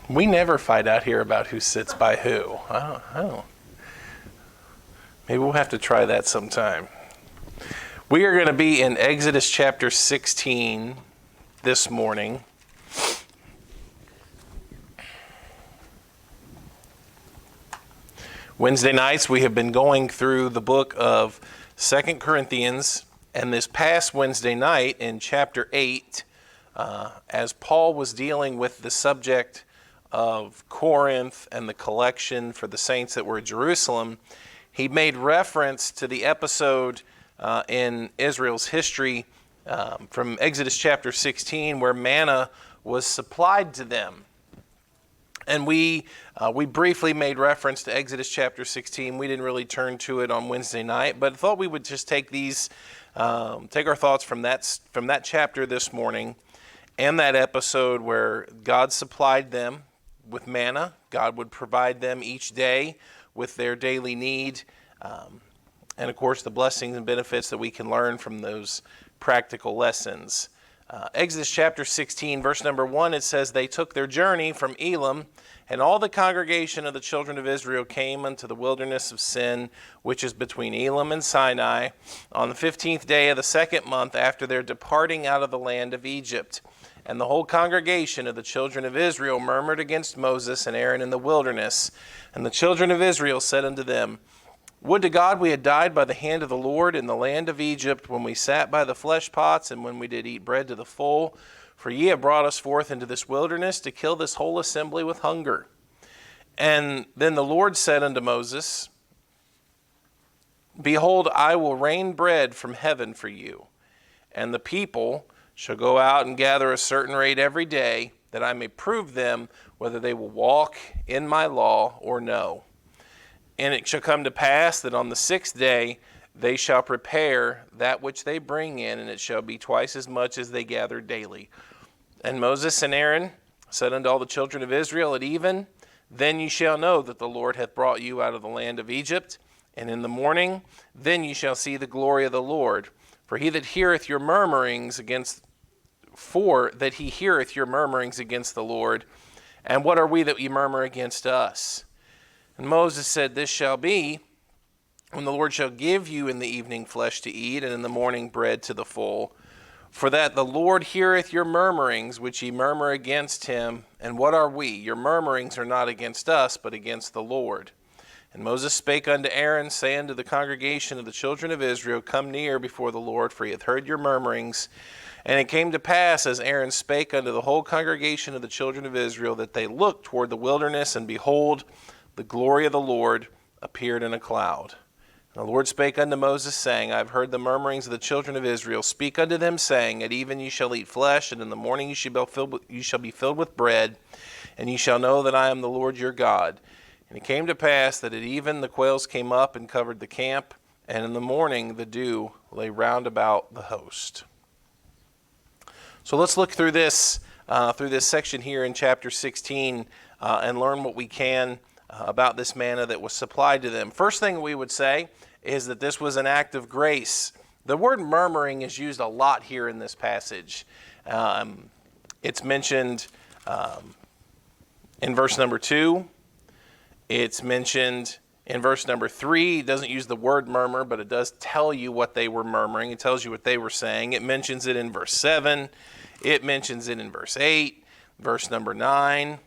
We never find out here about who sits by who. Oh. Maybe we'll have to try that sometime. We are going to be in Exodus chapter 16 this morning. Wednesday nights we have been going through the book of 2 Corinthians, and this past Wednesday night in chapter 8, as Paul was dealing with the subject of Corinth and the collection for the saints that were at Jerusalem, he made reference to the episode in Israel's history from Exodus chapter 16 where manna was supplied to them. And we briefly made reference to Exodus chapter 16. We didn't really turn to it on Wednesday night, but thought we would just take our thoughts from that chapter this morning and that episode where God supplied them with manna. God would provide them each day with their daily need. And of course, the blessings and benefits that we can learn from those practical lessons. Exodus chapter 16, verse number 1, it says, "They took their journey from Elim, and all the congregation of the children of Israel came unto the wilderness of Sin, which is between Elim and Sinai, on the 15th day of the second month after their departing out of the land of Egypt. And the whole congregation of the children of Israel murmured against Moses and Aaron in the wilderness. And the children of Israel said unto them, Would to God we had died by the hand of the Lord in the land of Egypt, when we sat by the flesh pots, and when we did eat bread to the full. For ye have brought us forth into this wilderness to kill this whole assembly with hunger. And then the Lord said unto Moses, Behold, I will rain bread from heaven for you, and the people shall go out and gather a certain rate every day, that I may prove them whether they will walk in my law or no. And it shall come to pass that on the 6th day they shall prepare that which they bring in, and it shall be twice as much as they gather daily. And Moses and Aaron said unto all the children of Israel at even, Then ye shall know that the Lord hath brought you out of the land of Egypt. And in the morning, then ye shall see the glory of the Lord. For he that heareth your murmurings against the Lord. And what are we that ye murmur against us? And Moses said, This shall be, when the Lord shall give you in the evening flesh to eat, and in the morning bread to the full. For that the Lord heareth your murmurings, which ye murmur against him. And what are we? Your murmurings are not against us, but against the Lord. And Moses spake unto Aaron, saying to the congregation of the children of Israel, Come near before the Lord, for he hath heard your murmurings. And it came to pass, as Aaron spake unto the whole congregation of the children of Israel, that they looked toward the wilderness, and behold, the glory of the Lord appeared in a cloud. And the Lord spake unto Moses, saying, I have heard the murmurings of the children of Israel. Speak unto them, saying, At even ye shall eat flesh, and in the morning ye shall be filled with bread, and ye shall know that I am the Lord your God. And it came to pass that at even the quails came up and covered the camp, and in the morning the dew lay round about the host." So let's look through this section here in chapter 16 and learn what we can about this manna that was supplied to them. First thing we would say is that this was an act of grace. The word murmuring is used a lot here in this passage. It's mentioned in verse number 2. It's mentioned in verse number 3. It doesn't use the word murmur, but it does tell you what they were murmuring. It tells you what they were saying. It mentions it in verse 7. It mentions it in verse 8, verse number 9,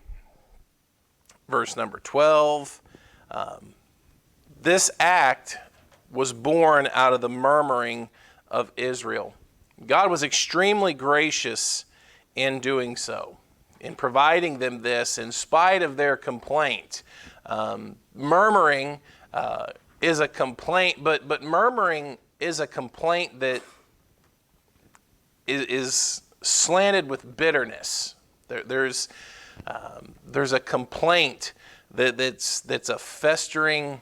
verse number 12. This act was born out of the murmuring of Israel. God was extremely gracious in doing so, in providing them this in spite of their complaint. Murmuring is a complaint, but murmuring is a complaint that is slanted with bitterness. There's a complaint that's a festering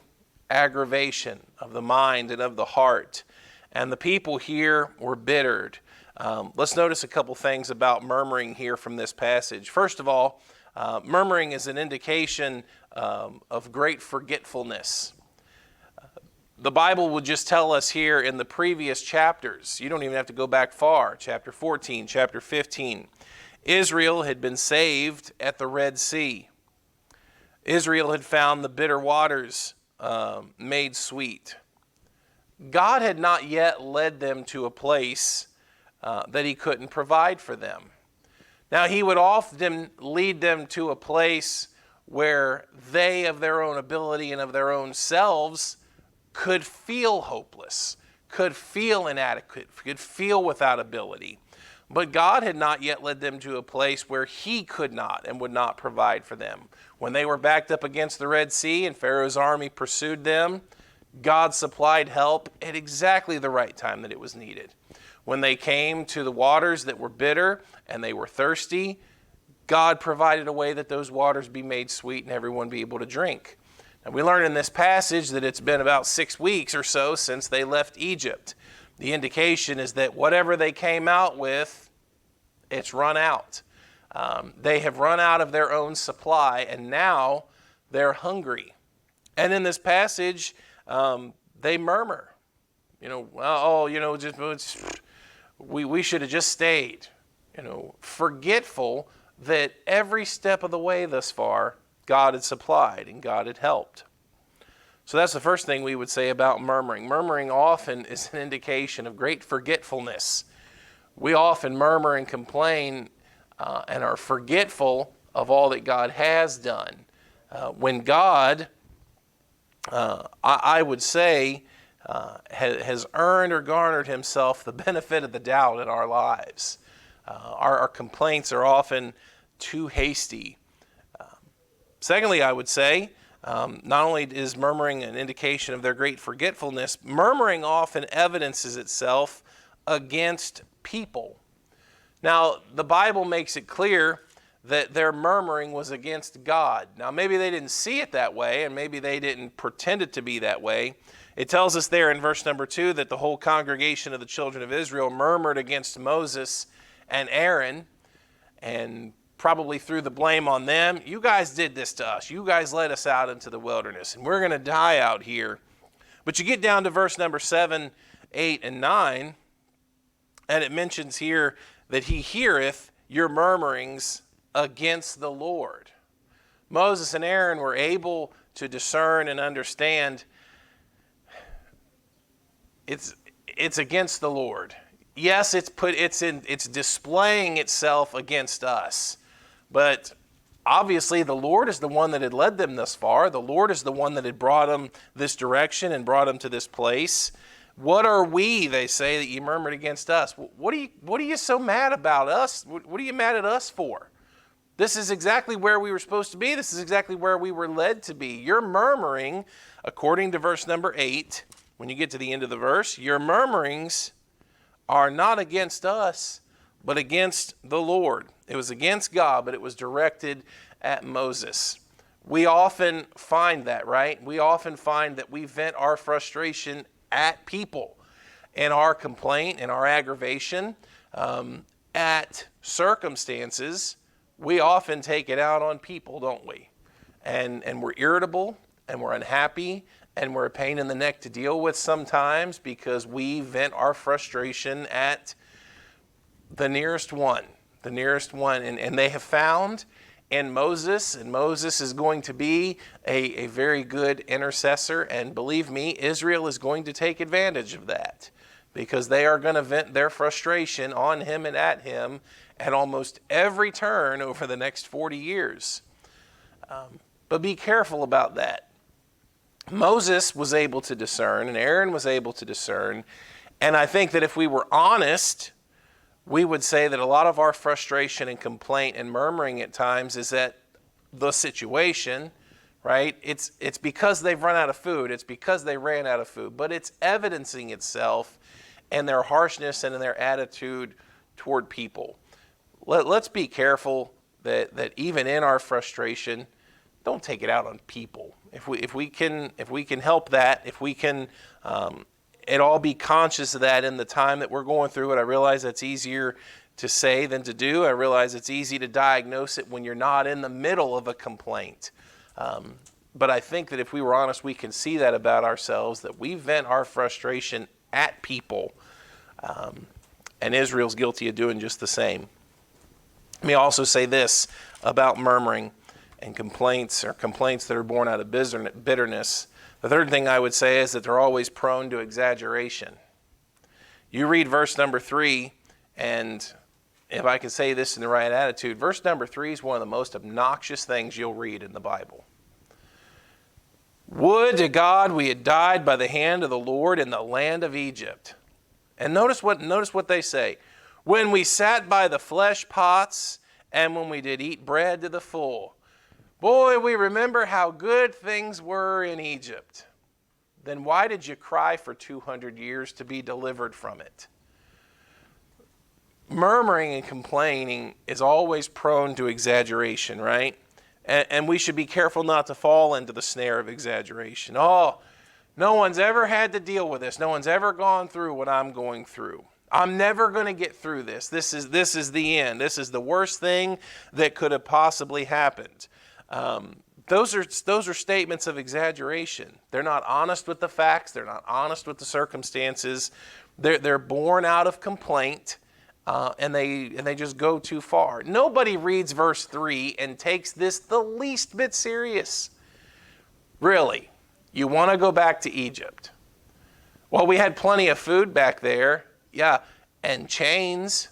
aggravation of the mind and of the heart. And the people here were bittered. Let's notice a couple things about murmuring here from this passage. First of all, murmuring is an indication of great forgetfulness. The Bible will just tell us here in the previous chapters, you don't even have to go back far, chapter 14, chapter 15, Israel had been saved at the Red Sea. Israel had found the bitter waters made sweet. God had not yet led them to a place that he couldn't provide for them. Now, he would often lead them to a place where they, of their own ability and of their own selves, could feel hopeless, could feel inadequate, could feel without ability. But God had not yet led them to a place where he could not and would not provide for them. When they were backed up against the Red Sea and Pharaoh's army pursued them, God supplied help at exactly the right time that it was needed. When they came to the waters that were bitter and they were thirsty, God provided a way that those waters be made sweet and everyone be able to drink. And we learn in this passage that it's been about 6 weeks or so since they left Egypt. The indication is that whatever they came out with, it's run out. They have run out of their own supply, and now they're hungry. And in this passage, they murmur. We should have just stayed. Forgetful that every step of the way thus far, God had supplied and God had helped. So that's the first thing we would say about murmuring. Murmuring often is an indication of great forgetfulness. We often murmur and complain and are forgetful of all that God has done. When God, I would say, has earned or garnered himself the benefit of the doubt in our lives. Our complaints are often too hasty. Secondly, I would say, not only is murmuring an indication of their great forgetfulness, murmuring often evidences itself against people. Now, the Bible makes it clear that their murmuring was against God. Now, maybe they didn't see it that way, and maybe they didn't pretend it to be that way. It tells us there in verse number 2 that the whole congregation of the children of Israel murmured against Moses and Aaron, and probably threw the blame on them. You guys did this to us. You guys led us out into the wilderness, and we're going to die out here. But you get down to verse number 7, 8, and 9, and it mentions here that he heareth your murmurings against the Lord. Moses and Aaron were able to discern and understand it's against the Lord. Yes, it's displaying itself against us. But obviously the Lord is the one that had led them thus far. The Lord is the one that had brought them this direction and brought them to this place. What are we, they say, that you murmured against us? What are you so mad about us? What are you mad at us for? This is exactly where we were supposed to be. This is exactly where we were led to be. Your murmuring, according to verse number 8, when you get to the end of the verse, your murmurings are not against us, but against the Lord. It was against God, but it was directed at Moses. We often find that, right? We often find that we vent our frustration at people and our complaint and our aggravation at circumstances. We often take it out on people, don't we? And we're irritable and we're unhappy and we're a pain in the neck to deal with sometimes because we vent our frustration at the nearest one. And they have found in Moses, and Moses is going to be a very good intercessor, and believe me, Israel is going to take advantage of that because they are going to vent their frustration on him and at him at almost every turn over the next 40 years. But be careful about that. Moses was able to discern, and Aaron was able to discern, and I think that if we were honest, we would say that a lot of our frustration and complaint and murmuring at times is at the situation, right? It's because they've run out of food. It's because they ran out of food. But it's evidencing itself in their harshness and in their attitude toward people. Let's be careful that even in our frustration, don't take it out on people. If we can help that, if we can at all be conscious of that in the time that we're going through it. I realize that's easier to say than to do. I realize it's easy to diagnose it when you're not in the middle of a complaint. But I think that if we were honest, we can see that about ourselves, that we vent our frustration at people. And Israel's guilty of doing just the same. Let me also say this about murmuring. and complaints that are born out of bitterness. The third thing I would say is that they're always prone to exaggeration. You read verse number 3, and if I can say this in the right attitude, verse number 3 is one of the most obnoxious things you'll read in the Bible. Would to God we had died by the hand of the Lord in the land of Egypt. And notice what they say. When we sat by the flesh pots, and when we did eat bread to the full. Boy, we remember how good things were in Egypt. Then why did you cry for 200 years to be delivered from it? Murmuring and complaining is always prone to exaggeration, right? And we should be careful not to fall into the snare of exaggeration. Oh, no one's ever had to deal with this. No one's ever gone through what I'm going through. I'm never going to get through this. This is the end. This is the worst thing that could have possibly happened. Those are statements of exaggeration. They're not honest with the facts. They're not honest with the circumstances. They're born out of complaint. And they just go too far. Nobody reads verse 3 and takes this the least bit serious. Really, you want to go back to Egypt? Well, we had plenty of food back there, yeah, and chains,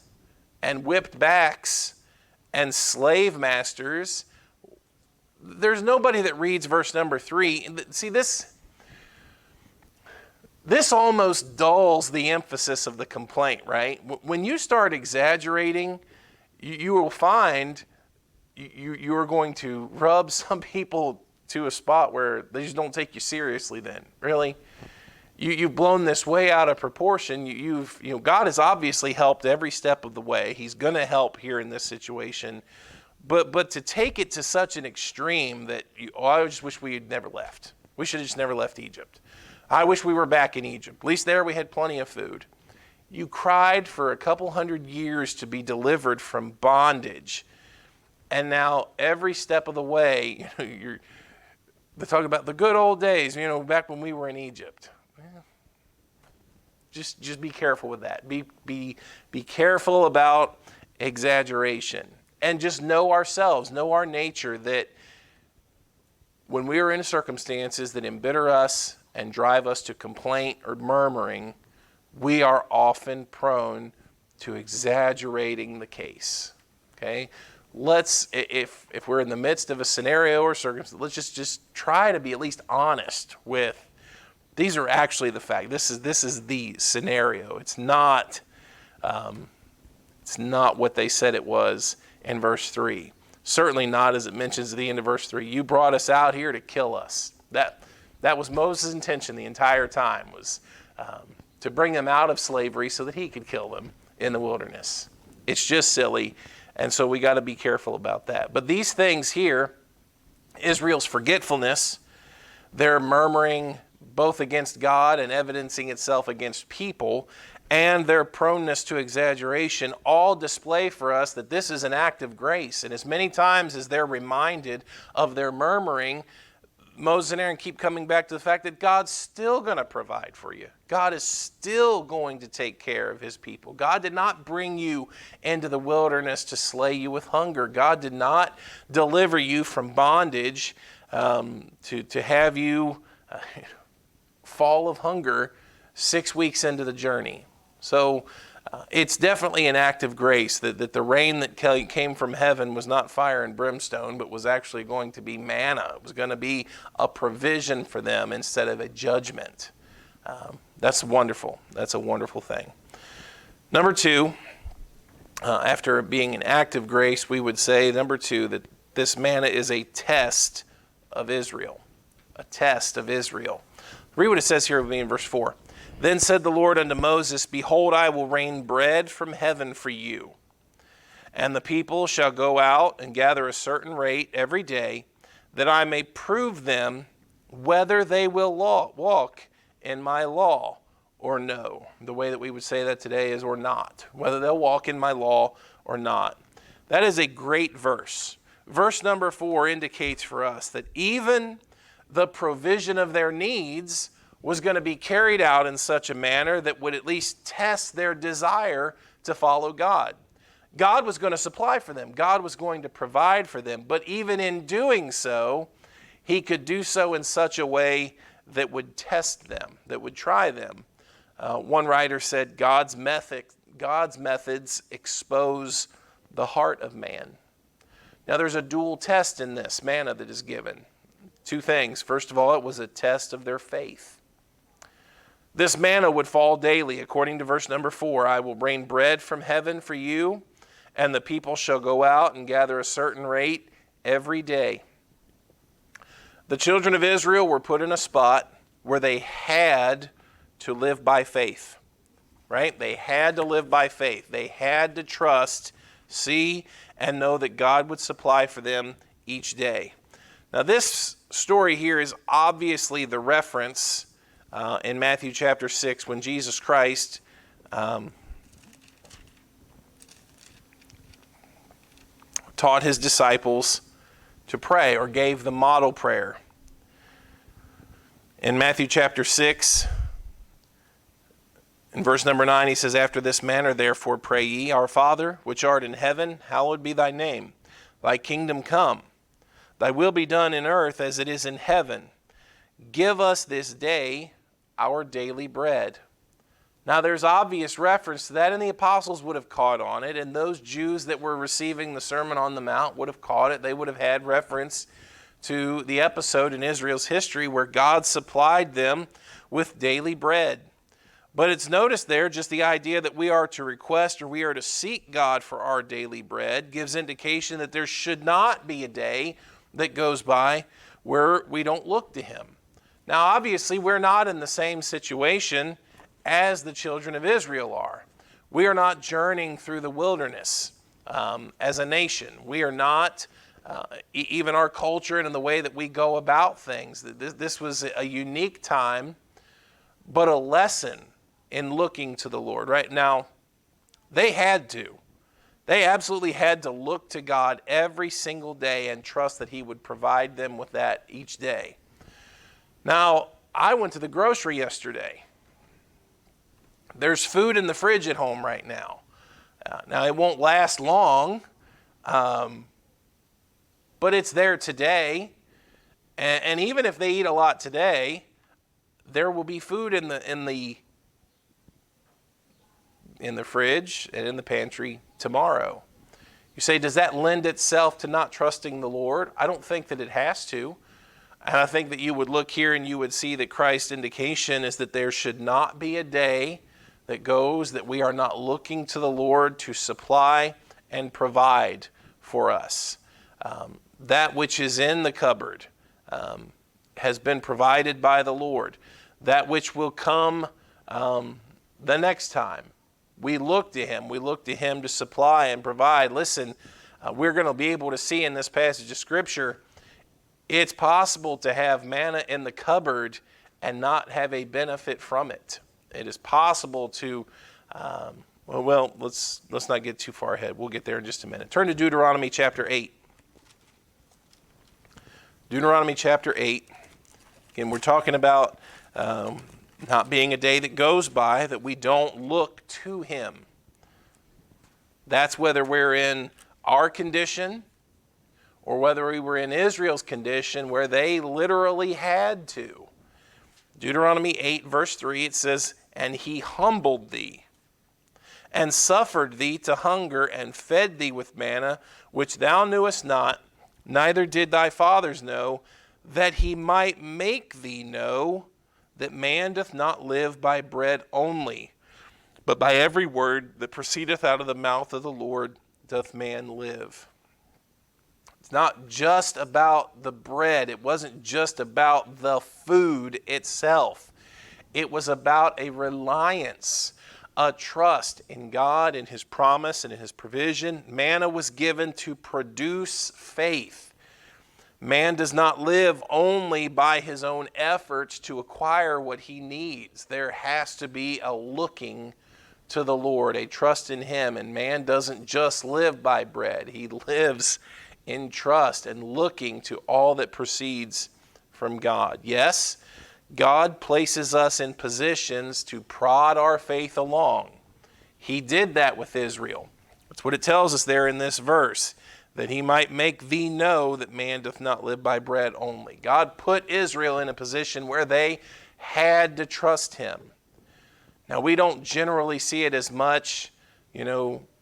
and whipped backs, and slave masters. There's nobody that reads verse number 3. See, this almost dulls the emphasis of the complaint, right? When you start exaggerating, you will find you are going to rub some people to a spot where they just don't take you seriously then. Really? You've blown this way out of proportion. God has obviously helped every step of the way. He's going to help here in this situation. But to take it to such an extreme that, I just wish we had never left. We should have just never left Egypt. I wish we were back in Egypt. At least there we had plenty of food. You cried for a couple hundred years to be delivered from bondage. And now every step of the way, they're talking about the good old days, back when we were in Egypt. Just be careful with that. Be careful about exaggeration. And just know ourselves, know our nature, that when we are in circumstances that embitter us and drive us to complaint or murmuring, we are often prone to exaggerating the case. Okay? If we're in the midst of a scenario or circumstance, let's just try to be at least honest with, these are actually the fact. This is the scenario. It's not what they said it was in verse 3. Certainly not as it mentions at the end of verse 3. You brought us out here to kill us. That was Moses' intention the entire time, was to bring them out of slavery so that he could kill them in the wilderness. It's just silly, and so we got to be careful about that. But these things here, Israel's forgetfulness, their murmuring both against God and evidencing itself against people, and their proneness to exaggeration all display for us that this is an act of grace. And as many times as they're reminded of their murmuring, Moses and Aaron keep coming back to the fact that God's still going to provide for you. God is still going to take care of his people. God did not bring you into the wilderness to slay you with hunger. God did not deliver you from bondage to have you fall of hunger 6 weeks into the journey. So it's definitely an act of grace that the rain that came from heaven was not fire and brimstone, but was actually going to be manna. It was going to be a provision for them instead of a judgment. That's wonderful. That's a wonderful thing. Number 2, after being an act of grace, we would say, number 2, that this manna is a test of Israel. A test of Israel. Read what it says here with me in verse 4. Then said the Lord unto Moses, Behold, I will rain bread from heaven for you. And the people shall go out and gather a certain rate every day, that I may prove them whether they will walk in my law or no. The way that we would say that today is or not. Whether they'll walk in my law or not. That is a great verse. Verse number 4 indicates for us that even the provision of their needs was going to be carried out in such a manner that would at least test their desire to follow God. God was going to supply for them. God was going to provide for them. But even in doing so, he could do so in such a way that would test them, that would try them. One writer said, God's methods expose the heart of man. Now there's a dual test in this manna that is given. Two things. First of all, it was a test of their faith. This manna would fall daily. According to verse number 4, I will rain bread from heaven for you, and the people shall go out and gather a certain rate every day. The children of Israel were put in a spot where they had to live by faith, right? They had to live by faith. They had to trust, see, and know that God would supply for them each day. Now this story here is obviously the reference in Matthew chapter 6 when Jesus Christ taught his disciples to pray, or gave the model prayer. In Matthew chapter 6, in verse number 9, he says, After this manner therefore pray ye, Our Father, which art in heaven, hallowed be thy name. Thy kingdom come. Thy will be done in earth as it is in heaven. Give us this day our daily bread. Now there's obvious reference to that, and the apostles would have caught on it, and those Jews that were receiving the Sermon on the Mount would have caught it. They would have had reference to the episode in Israel's history where God supplied them with daily bread. But it's noticed there just the idea that we are to request or we are to seek God for our daily bread gives indication that there should not be a day that goes by where we don't look to him. Now obviously we're not in the same situation as the children of Israel are. We are not journeying through the wilderness as a nation. We are not, even our culture and in the way that we go about things. This was a unique time, but a lesson in looking to the Lord. Right now, they absolutely had to look to God every single day and trust that he would provide them with that each day. Now, I went to the grocery yesterday. There's food in the fridge at home right now. Now, it won't last long, but it's there today. And even if they eat a lot today, there will be food in the fridge and in the pantry tomorrow. You say, does that lend itself to not trusting the Lord? I don't think that it has to. And I think that you would look here and you would see that Christ's indication is that there should not be a day that goes that we are not looking to the Lord to supply and provide for us. That which is in the cupboard has been provided by the Lord. That which will come the next time. We look to him. We look to him to supply and provide. Listen, we're going to be able to see in this passage of Scripture, it's possible to have manna in the cupboard and not have a benefit from it. It is possible to, let's not get too far ahead. We'll get there in just a minute. Turn to Deuteronomy chapter 8. Deuteronomy chapter 8. Again, we're talking about not being a day that goes by that we don't look to him. That's whether we're in our condition or whether we were in Israel's condition where they literally had to. Deuteronomy 8 verse 3, it says, And he humbled thee, and suffered thee to hunger, and fed thee with manna, which thou knewest not, neither did thy fathers know, that he might make thee know that man doth not live by bread only, but by every word that proceedeth out of the mouth of the Lord doth man live. It's not just about the bread. It wasn't just about the food itself. It was about a reliance, a trust in God and his promise and in his provision. Manna was given to produce faith. Man does not live only by his own efforts to acquire what he needs. There has to be a looking to the Lord, a trust in him. And man doesn't just live by bread. He lives in trust and looking to all that proceeds from God. Yes, God places us in positions to prod our faith along. He did that with Israel. That's what it tells us there in this verse, that he might make thee know that man doth not live by bread only. God put Israel in a position where they had to trust him. Now, we don't generally see it as much,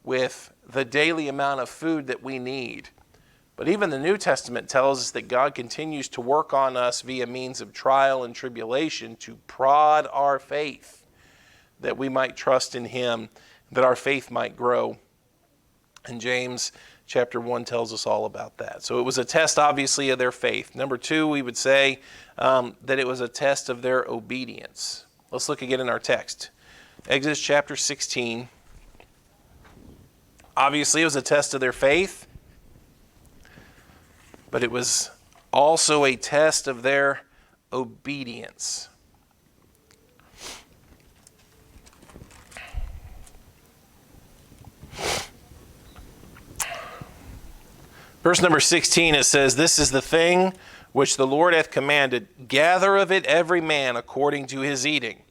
with the daily amount of food that we need. But even the New Testament tells us that God continues to work on us via means of trial and tribulation to prod our faith, that we might trust in him, that our faith might grow. And James chapter 1 tells us all about that. So it was a test, obviously, of their faith. Number 2, we would say that it was a test of their obedience. Let's look again in our text. Exodus chapter 16. Obviously, it was a test of their faith, but it was also a test of their obedience. Verse number 16, it says, "This is the thing which the Lord hath commanded, gather of it every man according to his eating.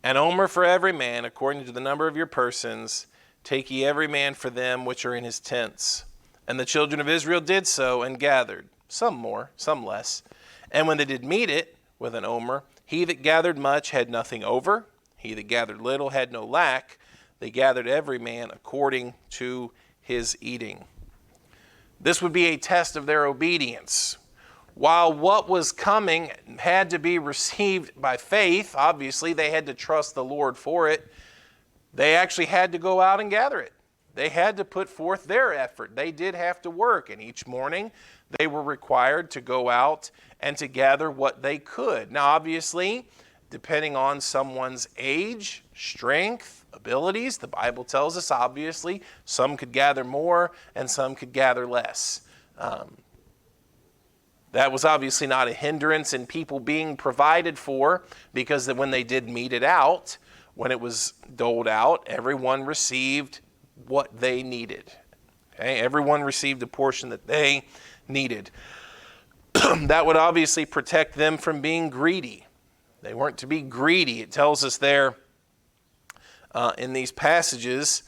An omer for every man, according to the number of your persons. Take ye every man for them which are in his tents. And the children of Israel did so, and gathered, some more, some less. And when they did meet it with an omer, he that gathered much had nothing over, he that gathered little had no lack. They gathered every man according to his eating." This would be a test of their obedience. While what was coming had to be received by faith, obviously they had to trust the Lord for it, they actually had to go out and gather it. They had to put forth their effort. They did have to work, and each morning they were required to go out and to gather what they could. Now, obviously, depending on someone's age, strength, abilities, the Bible tells us, obviously, some could gather more and some could gather less. That was obviously not a hindrance in people being provided for, because when they did meet it out, when it was doled out, everyone received what they needed. Okay? Everyone received a portion that they needed. That would obviously protect them from being greedy. They weren't to be greedy. It tells us there in these passages.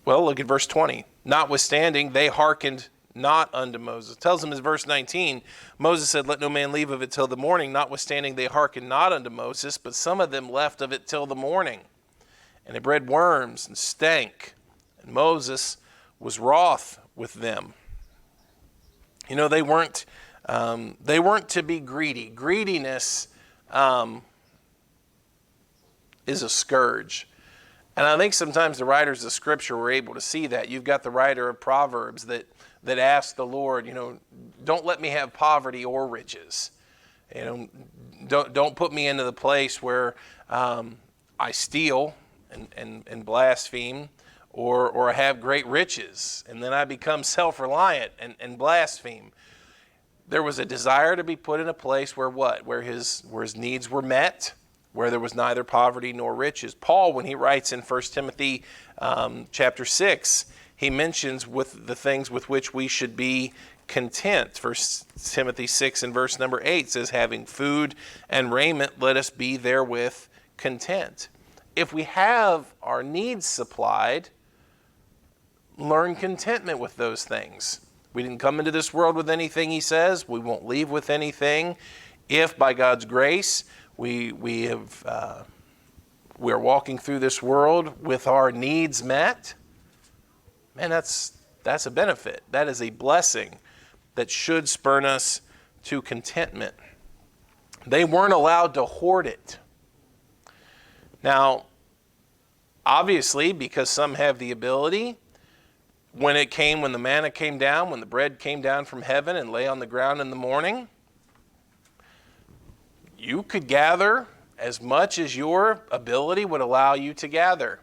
Look at verse 20. "Notwithstanding, they hearkened not unto Moses." It tells them in verse 19, Moses said, "Let no man leave of it till the morning. Notwithstanding, they hearkened not unto Moses, but some of them left of it till the morning. And it bred worms and stank. And Moses was wroth with them." They weren't to be greedy. Greediness is a scourge. And I think sometimes the writers of Scripture were able to see that. You've got the writer of Proverbs that asked the Lord, don't let me have poverty or riches. Don't put me into the place where I steal and blaspheme, or have great riches, and then I become self-reliant and blaspheme. There was a desire to be put in a place where what? Where his needs were met, where there was neither poverty nor riches. Paul, when he writes in 1 Timothy chapter 6, he mentions with the things with which we should be content. 1 Timothy 6 and verse number 8 says, "Having food and raiment, let us be therewith content." If we have our needs supplied, learn contentment with those things. We didn't come into this world with anything, he says. We won't leave with anything. If by God's grace we are walking through this world with our needs met, man, that's a benefit. That is a blessing that should spur us to contentment. They weren't allowed to hoard it. Now, obviously, because some have the ability, when the manna came down, when the bread came down from heaven and lay on the ground in the morning, you could gather as much as your ability would allow you to gather.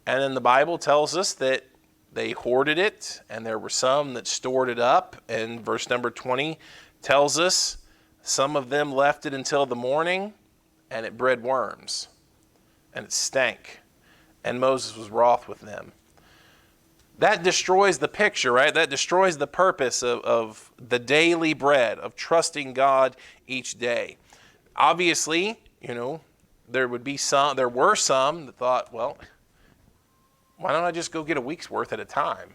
And then the Bible tells us that they hoarded it, and there were some that stored it up. And verse number 20 tells us some of them left it until the morning, and it bred worms, and it stank. And Moses was wroth with them. That destroys the picture, right? That destroys the purpose of the daily bread, of trusting God each day. Obviously, there were some that thought, well, why don't I just go get a week's worth at a time?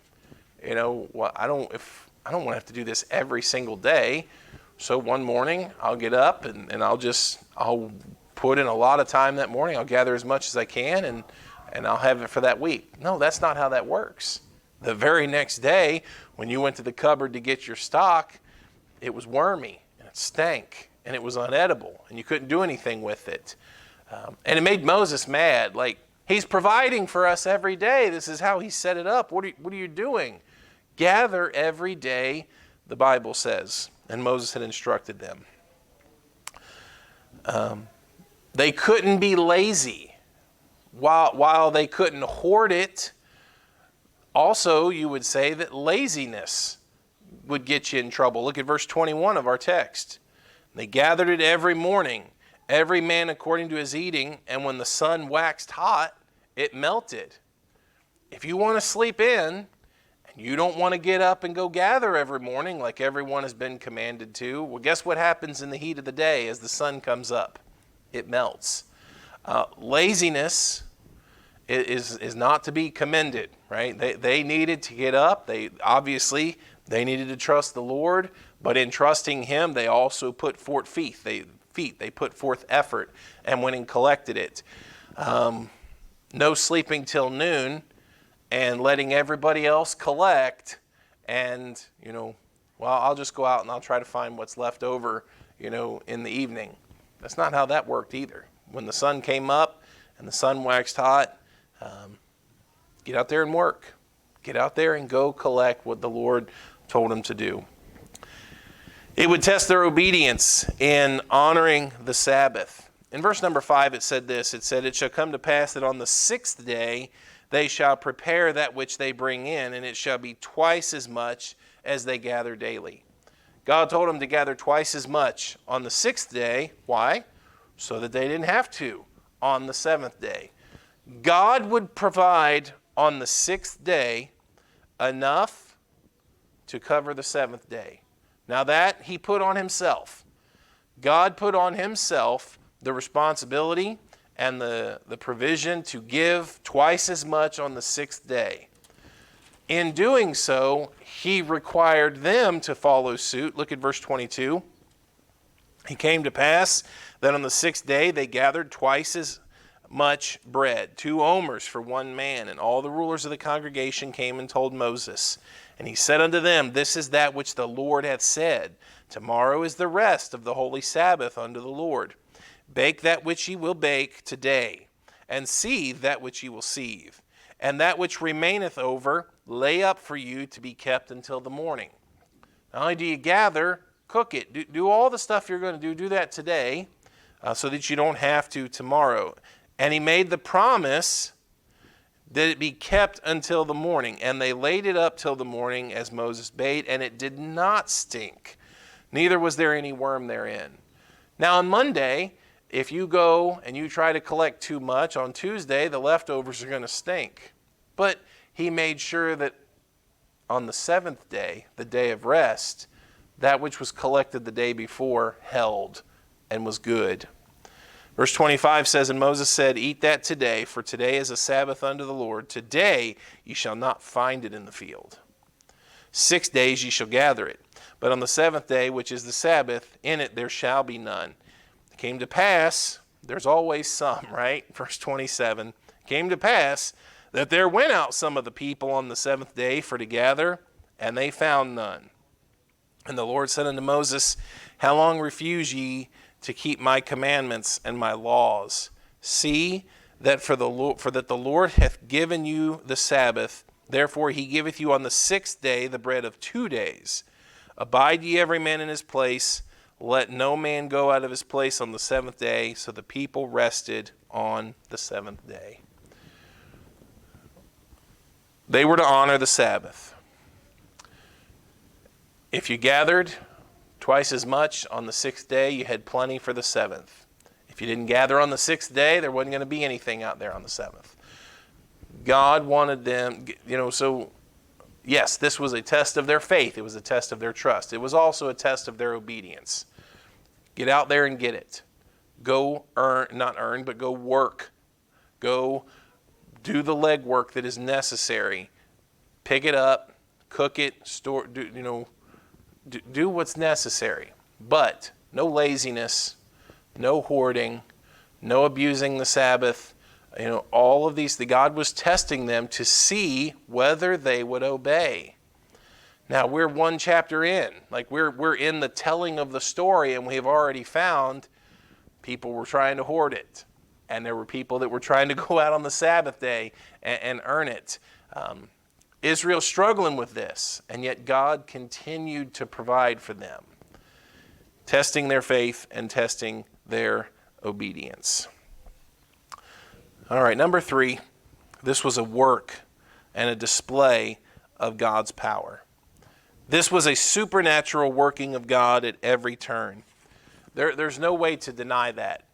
Well, I don't want to have to do this every single day. So one morning I'll get up and I'll put in a lot of time that morning. I'll gather as much as I can and I'll have it for that week. No, that's not how that works. The very next day, when you went to the cupboard to get your stock, it was wormy and it stank and it was unedible and you couldn't do anything with it. And it made Moses mad. Like, he's providing for us every day. This is how he set it up. What are you doing? Gather every day, the Bible says. And Moses had instructed them. They couldn't be lazy. While they couldn't hoard it, also you would say that laziness would get you in trouble. Look at verse 21 of our text. They gathered it every morning, every man according to his eating, and when the sun waxed hot, it melted. If you want to sleep in, and you don't want to get up and go gather every morning like everyone has been commanded to, well, guess what happens in the heat of the day as the sun comes up? It melts. Laziness is not to be commended, right? They needed to get up. They needed to trust the Lord, but in trusting Him, they also put forth feet. They put forth effort and went and collected it. No sleeping till noon and letting everybody else collect and, I'll just go out and I'll try to find what's left over, in the evening. That's not how that worked either. When the sun came up and the sun waxed hot, get out there and work. Get out there and go collect what the Lord told them to do. It would test their obedience in honoring the Sabbath. In verse number 5, it said this. It said, "It shall come to pass that on the 6th day they shall prepare that which they bring in, and it shall be twice as much as they gather daily." God told them to gather twice as much on the 6th day. Why? So that they didn't have to on the 7th day. God would provide on the 6th day enough to cover the 7th day. Now that He put on Himself. God put on Himself the responsibility and the provision to give twice as much on the 6th day. In doing so, He required them to follow suit. Look at verse 22. "It came to pass that on the 6th day they gathered twice as much bread, 2 omers for one man. And all the rulers of the congregation came and told Moses. And he said unto them, This is that which the Lord hath said. Tomorrow is the rest of the holy Sabbath unto the Lord. Bake that which ye will bake today, and seethe that which ye will seethe. And that which remaineth over, lay up for you to be kept until the morning." Not only do you gather, cook it. Do all the stuff you're going to do that today, so that you don't have to tomorrow. And He made the promise that it be kept until the morning. And they laid it up till the morning as Moses bade, and it did not stink. Neither was there any worm therein. Now on Monday, if you go and you try to collect too much, on Tuesday the leftovers are going to stink. But He made sure that on the 7th day, the day of rest, that which was collected the day before held and was good. Verse 25 says, "And Moses said, Eat that today, for today is a Sabbath unto the Lord. Today ye shall not find it in the field. 6 days ye shall gather it. But on the 7th day, which is the Sabbath, in it there shall be none. It came to pass," there's always some, right? Verse 27, "It came to pass that there went out some of the people on the 7th day for to gather, and they found none. And the Lord said unto Moses, How long refuse ye to keep my commandments and my laws? See that for that the Lord hath given you the Sabbath, therefore He giveth you on the 6th day the bread of 2 days. Abide ye every man in his place. Let no man go out of his place on the 7th day." So the people rested on the 7th day. They were to honor the Sabbath. If you gathered twice as much on the 6th day, you had plenty for the 7th. If you didn't gather on the 6th day, there wasn't going to be anything out there on the 7th. God wanted them, so yes, this was a test of their faith. It was a test of their trust. It was also a test of their obedience. Get out there and get it. go go work. Go do the legwork that is necessary. Pick it up, cook it, store, do what's necessary. But no laziness, no hoarding, no abusing the Sabbath. All of these, God was testing them to see whether they would obey. Now we're one chapter in, like we're in the telling of the story, and we've already found people were trying to hoard it, and there were people that were trying to go out on the Sabbath day and earn it. Israel struggling with this, and yet God continued to provide for them, testing their faith and testing their obedience. All right, number 3, this was a work and a display of God's power. This was a supernatural working of God at every turn. There's no way to deny that.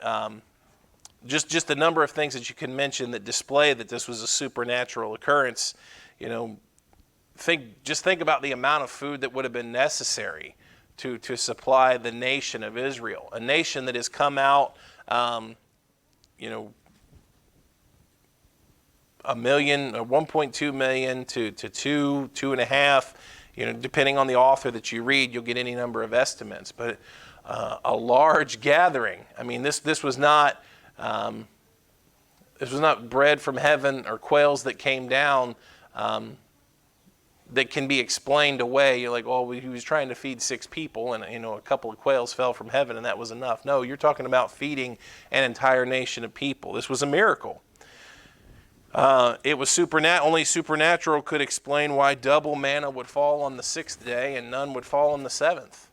Just the number of things that you can mention that display that this was a supernatural occurrence. Think about the amount of food that would have been necessary to supply the nation of Israel, a nation that has come out, 1 million, or 1.2 million to 2.5. Depending on the author that you read, you'll get any number of estimates. But a large gathering. I mean, this was not bread from heaven or quails that came down that can be explained away. You're like, well, he was trying to feed 6 people, and a couple of quails fell from heaven, and that was enough. No, you're talking about feeding an entire nation of people. This was a miracle. It was only supernatural could explain why double manna would fall on the 6th day and none would fall on the 7th.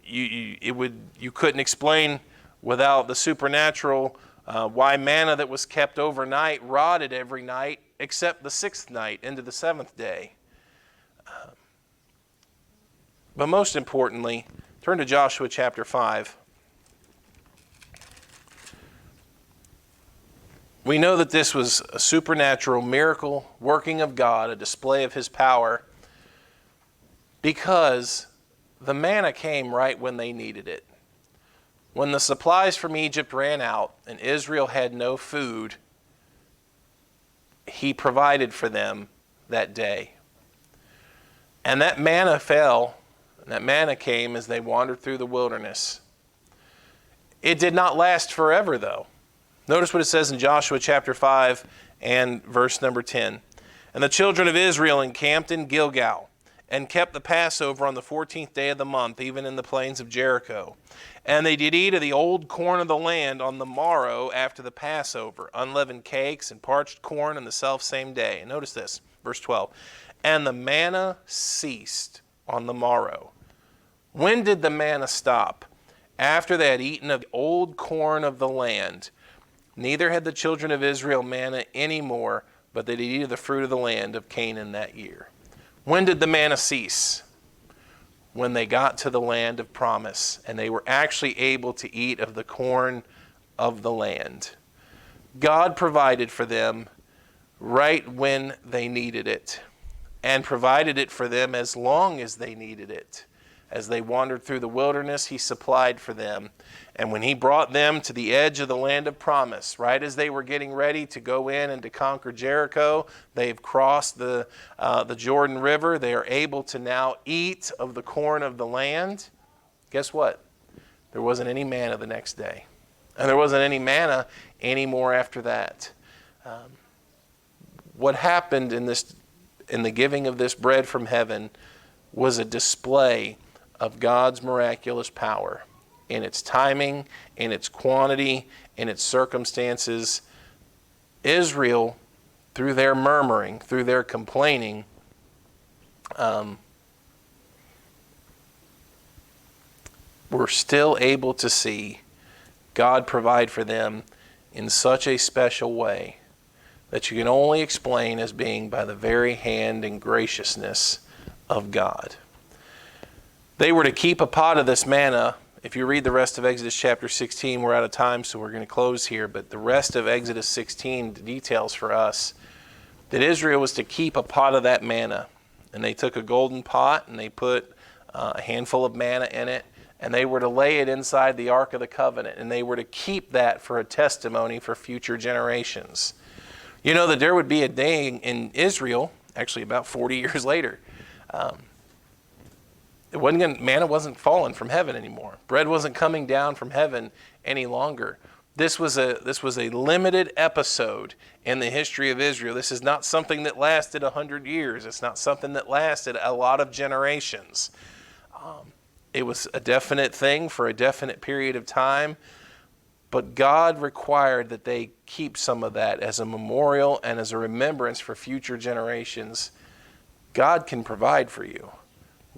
You couldn't explain without the supernatural why manna that was kept overnight rotted every night except the 6th night into the 7th day. But most importantly, turn to Joshua chapter 5. We know that this was a supernatural miracle working of God, a display of His power, because the manna came right when they needed it. When the supplies from Egypt ran out and Israel had no food, He provided for them that day. And that manna fell, and that manna came as they wandered through the wilderness. It did not last forever, though. Notice what it says in Joshua chapter 5 and verse number 10. And the children of Israel encamped in Gilgal and kept the Passover on the 14th day of the month, even in the plains of Jericho. And they did eat of the old corn of the land on the morrow after the Passover, unleavened cakes and parched corn on the selfsame day. And notice this, verse 12. And the manna ceased on the morrow. When did the manna stop? After they had eaten of the old corn of the land. Neither had the children of Israel manna any more, but they did eat of the fruit of the land of Canaan that year. When did the manna cease? When they got to the land of promise, and they were actually able to eat of the corn of the land. God provided for them right when they needed it, and provided it for them as long as they needed it. As they wandered through the wilderness, He supplied for them. And when He brought them to the edge of the land of promise, right as they were getting ready to go in and to conquer Jericho, they've crossed the Jordan River. They are able to now eat of the corn of the land. Guess what? There wasn't any manna the next day. And there wasn't any manna anymore after that. What happened in the giving of this bread from heaven was a display of God's miraculous power in its timing, in its quantity, in its circumstances. Israel, through their murmuring, through their complaining, were still able to see God provide for them in such a special way that you can only explain as being by the very hand and graciousness of God. They were to keep a pot of this manna. If you read the rest of Exodus chapter 16, we're out of time, so we're going to close here. But the rest of Exodus 16 details for us that Israel was to keep a pot of that manna. And they took a golden pot and they put a handful of manna in it. and they were to lay it inside the Ark of the Covenant, and they were to keep that for a testimony for future generations. You know that there would be a day in Israel, actually about 40 years later, manna wasn't falling from heaven anymore. Bread wasn't coming down from heaven any longer. This was a limited episode in the history of Israel. This is not something that lasted 100 years. It's not something that lasted a lot of generations. It was a definite thing for a definite period of time, but God required that they keep some of that as a memorial and as a remembrance for future generations. God can provide for you.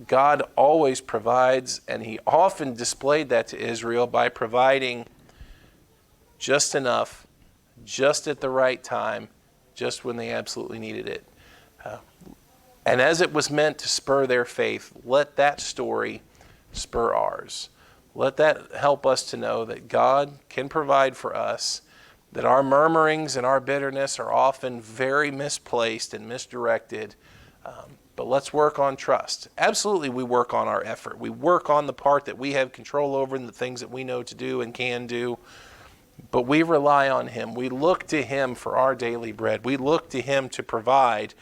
God always provides, and he often displayed that to Israel by providing just enough, just at the right time, just when they absolutely needed it. And as it was meant to spur their faith, let that story spur ours. Let that help us to know that God can provide for us, that our murmurings and our bitterness are often very misplaced and misdirected. But let's work on trust. Absolutely, we work on our effort. We work on the part that we have control over and the things that we know to do and can do. But we rely on him. We look to him for our daily bread. We look to him to provide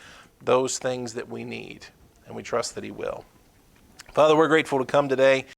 those things that we need. And we trust that he will. Father, we're grateful to come today.